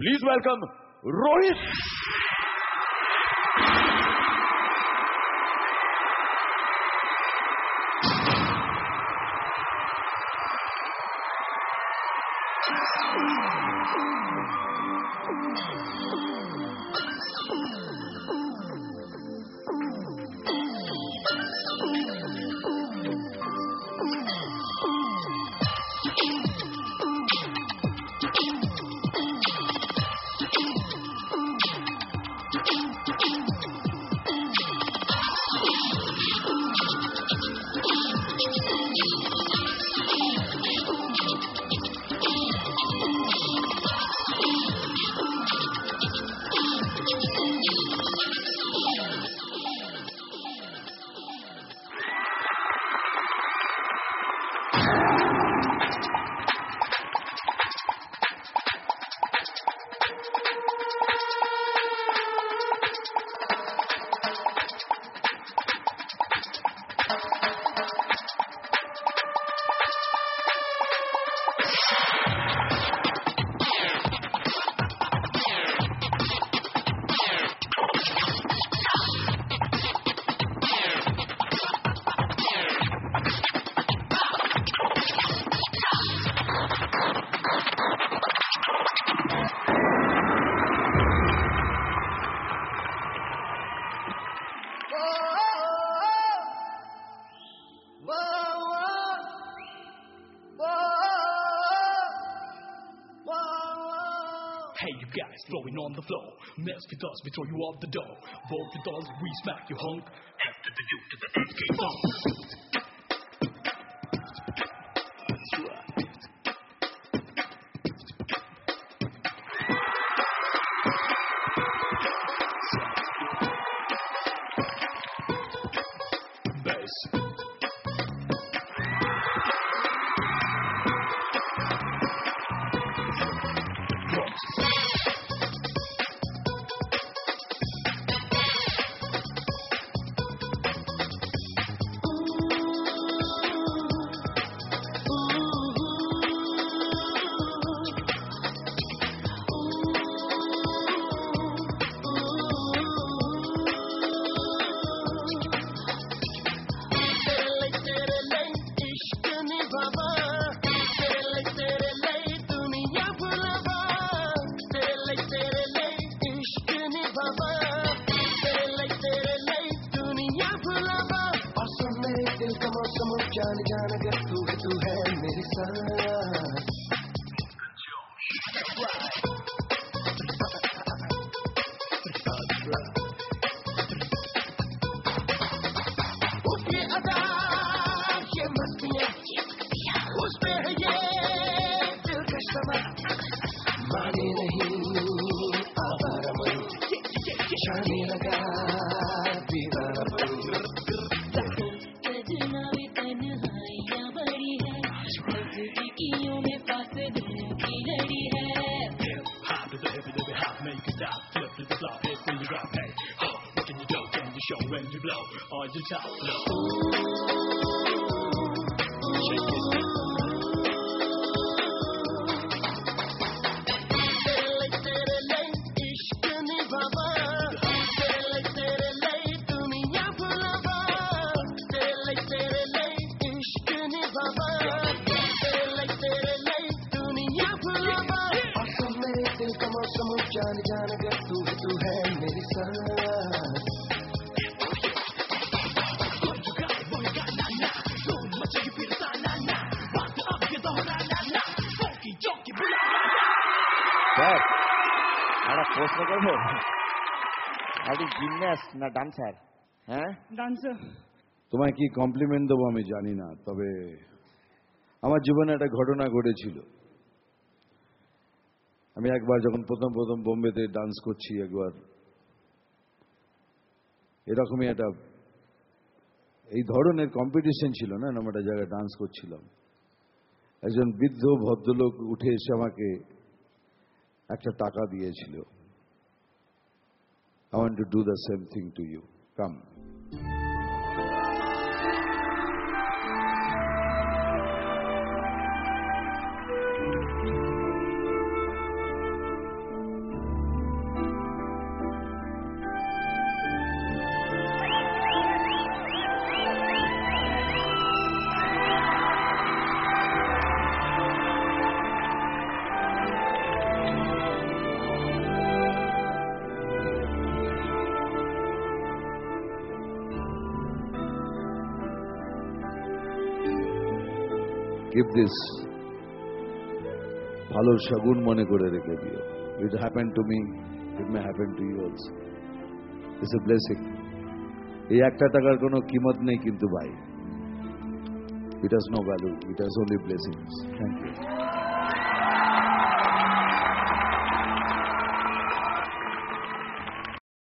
Please welcome Rohit. Hey, you guys, throwing on the floor. Mess with us, we throw you out the door. Vote with us, we smack you hunk. After the youth to the escape funk. जान जान अगर तू है मेरे साथ उसकी अदा ये मस्तियाँ उस पे है ये दिलकश समा माने नहीं आवारा मन जाने लगा दीवाना मन When you blow, or you top low. जान जान अगर तू है मेरे साथ প্রশ্ন করবো আপনি জিমন্যাস্ট না ডান্সার? হ্যাঁ, ডান্সার। তোমায় কি কমপ্লিমেন্ট দেবো আমি জানি না, তবে আমার জীবনে একটা ঘটনা ঘটেছিল। আমি একবার যখন প্রথম বোম্বেতে ডান্স করছি, একবার এরকমই একটা এই ধরনের কম্পিটিশন ছিল না, আমরা একটা জায়গায় ডান্স করছিলাম। একজন বৃদ্ধ ভদ্রলোক উঠে এসে আমাকে একটা টাকা দিয়েছিল। I want to do the same thing to you. Come. Keep this ভালো শগুন মনে করে রেখে দিও. It happened to me, it may happen to you also. It's a blessing. এই একটা টাকার কোনো কিমত নেই কিন্তু ভাই. It has no value. It has only blessings. Thank you.